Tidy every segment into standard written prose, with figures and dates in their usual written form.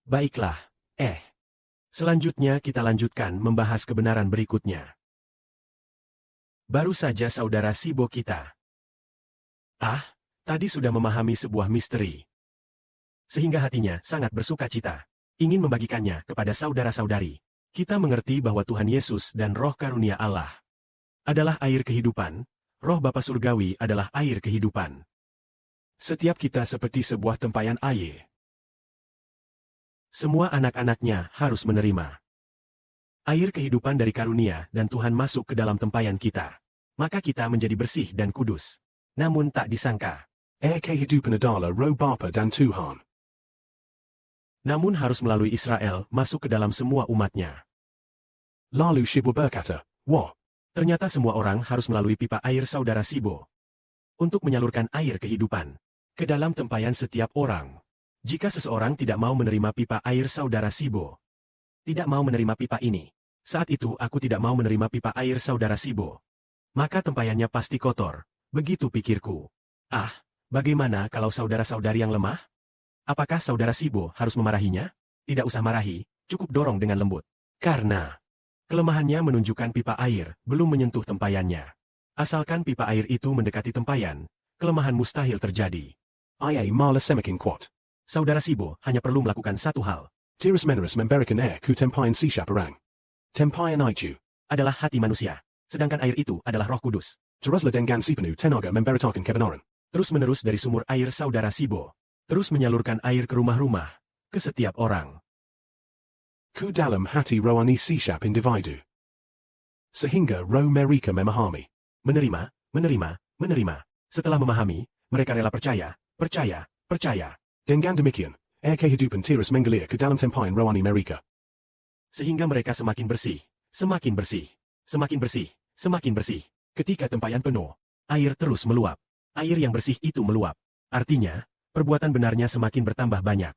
Baiklah, selanjutnya kita lanjutkan membahas kebenaran berikutnya. Baru saja saudara Sibo kita. Tadi sudah memahami sebuah misteri. Sehingga hatinya sangat bersuka cita, ingin membagikannya kepada saudara-saudari. Kita mengerti bahwa Tuhan Yesus dan Roh Karunia Allah adalah air kehidupan, Roh Bapa Surgawi adalah air kehidupan. Setiap kita seperti sebuah tempayan air. Semua anak-anaknya harus menerima air kehidupan dari karunia dan Tuhan masuk ke dalam tempayan kita. Maka kita menjadi bersih dan kudus. Namun tak disangka, Air kehidupan adalah Roh Bapa dan Tuhan. namun harus melalui Israel masuk ke dalam semua umatnya. Lalu Shibu berkata, wah, Ternyata semua orang harus melalui pipa air saudara Sibo untuk menyalurkan air kehidupan ke dalam tempayan setiap orang. Jika seseorang tidak mau menerima pipa air saudara Sibo, tidak mau menerima pipa ini, saat itu aku tidak mau menerima pipa air saudara Sibo, maka tempayannya pasti kotor. Begitu pikirku. Bagaimana kalau saudara-saudari yang lemah? Apakah saudara Sibo harus memarahinya? Tidak usah marahi, cukup dorong dengan lembut. Karena kelemahannya menunjukkan pipa air belum menyentuh tempayannya. Asalkan pipa air itu mendekati tempayan, kelemahan mustahil terjadi. Ia malah semakin kuat. Saudara Sibo hanya perlu melakukan satu hal. Tiras menerus memberikan air ku tempayan si syaparang. Tempayan itu Adalah hati manusia, sedangkan air itu adalah Roh Kudus. teruslah dengan si penuh tenaga memberitakan kebenaran. Terus-menerus dari sumur air saudara Sibo, terus menyalurkan air ke rumah-rumah, ke setiap orang. Ku dalam hati rohani si syap individu. Sehingga roh mereka memahami. Menerima. Setelah memahami, mereka rela percaya. Dengan demikian, air kehidupan tiras mengalir ke dalam tempayan rohani mereka. Sehingga mereka semakin bersih. Ketika tempayan penuh, air terus meluap. Air yang bersih itu meluap. Artinya, perbuatan benarnya semakin bertambah banyak.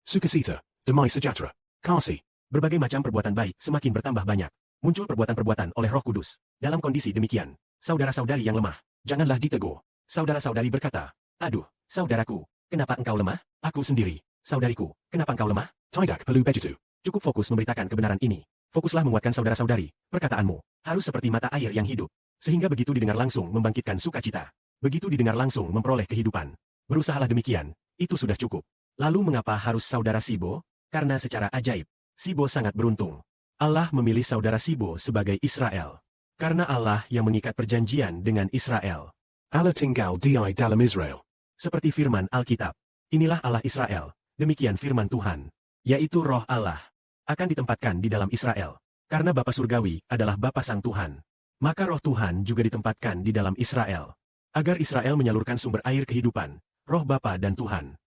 Sukacita, damai sejahtera, kasih. Berbagai macam perbuatan baik semakin bertambah banyak. Muncul perbuatan-perbuatan oleh Roh Kudus. Dalam kondisi demikian, saudara-saudari yang lemah, janganlah ditegur. Saudara-saudari berkata, aduh, saudaraku, kenapa engkau lemah? Aku sendiri, saudariku, kenapa engkau lemah? Tidak perlu begitu. Cukup fokus memberitakan kebenaran ini. Fokuslah menguatkan saudara-saudari. Perkataanmu harus seperti mata air yang hidup. Sehingga begitu didengar langsung membangkitkan sukacita. Begitu didengar langsung memperoleh kehidupan. Berusahalah demikian, itu sudah cukup. Lalu mengapa harus saudara Sibo? Karena secara ajaib, Sibo sangat beruntung. Allah memilih saudara Sibo sebagai Israel. Karena Allah yang mengikat perjanjian dengan Israel. Allah tinggal di dalam Israel. Seperti firman Alkitab. Inilah Allah Israel. Demikian firman Tuhan. Yaitu Roh Allah. Akan ditempatkan di dalam Israel. Karena Bapa Surgawi adalah Bapa Sang Tuhan. Maka Roh Tuhan juga ditempatkan di dalam Israel. Agar Israel menyalurkan sumber air kehidupan. Roh Bapa dan Tuhan.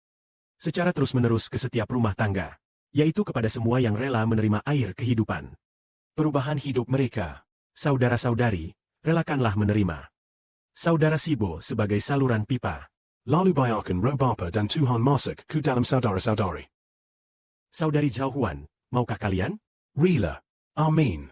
Secara terus-menerus ke setiap rumah tangga. Yaitu kepada semua yang rela menerima air kehidupan. Perubahan hidup mereka. Saudara-saudari, relakanlah menerima. Saudara Sibo sebagai saluran pipa. Lalu biarkan Roh Bapa dan Tuhan masuk ke dalam saudara-saudari. Saudari Jauhuan, maukah kalian? Rela. Amin.